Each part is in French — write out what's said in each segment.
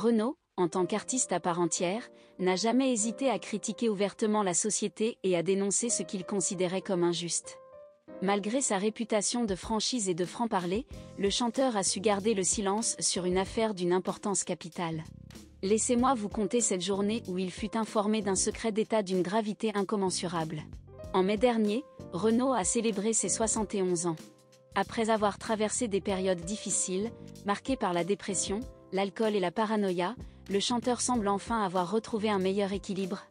Renaud, en tant qu'artiste à part entière, n'a jamais hésité à critiquer ouvertement la société et à dénoncer ce qu'il considérait comme injuste. Malgré sa réputation de franchise et de franc-parler, le chanteur a su garder le silence sur une affaire d'une importance capitale. Laissez-moi vous conter cette journée où il fut informé d'un secret d'État d'une gravité incommensurable. En mai dernier, Renaud a célébré ses 71 ans. Après avoir traversé des périodes difficiles, marquées par la dépression, l'alcool et la paranoïa, le chanteur semble enfin avoir retrouvé un meilleur équilibre.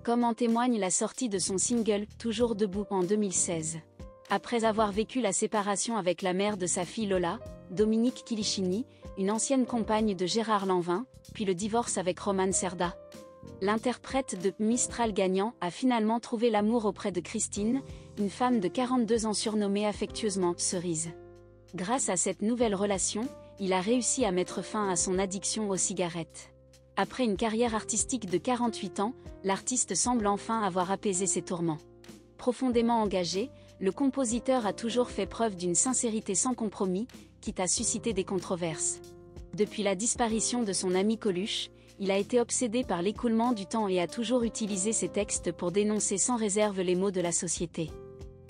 Comme en témoigne la sortie de son single « Toujours debout » en 2016. Après avoir vécu la séparation avec la mère de sa fille Lola, Dominique Kilichini, une ancienne compagne de Gérard Lanvin, puis le divorce avec Romane Cerda. L'interprète de Mistral gagnant a finalement trouvé l'amour auprès de Christine, une femme de 42 ans surnommée affectueusement Cerise. Grâce à cette nouvelle relation, il a réussi à mettre fin à son addiction aux cigarettes. Après une carrière artistique de 48 ans, l'artiste semble enfin avoir apaisé ses tourments. Profondément engagé, le compositeur a toujours fait preuve d'une sincérité sans compromis, quitte à susciter des controverses. Depuis la disparition de son ami Coluche, il a été obsédé par l'écoulement du temps et a toujours utilisé ses textes pour dénoncer sans réserve les maux de la société.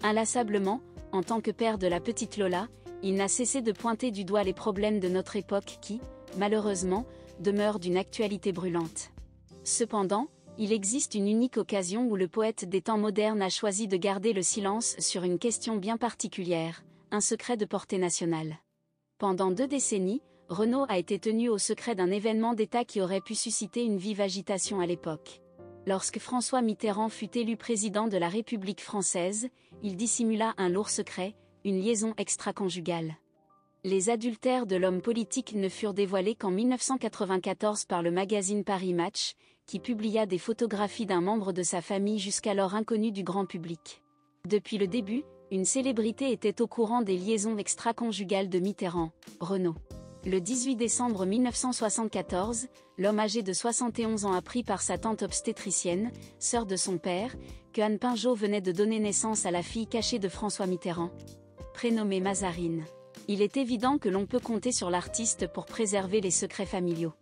Inlassablement, en tant que père de la petite Lola, il n'a cessé de pointer du doigt les problèmes de notre époque qui, malheureusement, demeurent d'une actualité brûlante. Cependant, il existe une unique occasion où le poète des temps modernes a choisi de garder le silence sur une question bien particulière, un secret de portée nationale. Pendant 2 décennies, Renaud a été tenu au secret d'un événement d'État qui aurait pu susciter une vive agitation à l'époque. Lorsque François Mitterrand fut élu président de la République française, il dissimula un lourd secret, une liaison extra-conjugale. Les adultères de l'homme politique ne furent dévoilés qu'en 1994 par le magazine Paris Match, qui publia des photographies d'un membre de sa famille jusqu'alors inconnu du grand public. Depuis le début, une célébrité était au courant des liaisons extra-conjugales de Mitterrand, Renaud. Le 18 décembre 1974, l'homme âgé de 71 ans apprit par sa tante obstétricienne, sœur de son père, que Anne Pinjot venait de donner naissance à la fille cachée de François Mitterrand, prénommée Mazarine. Il est évident que l'on peut compter sur l'artiste pour préserver les secrets familiaux.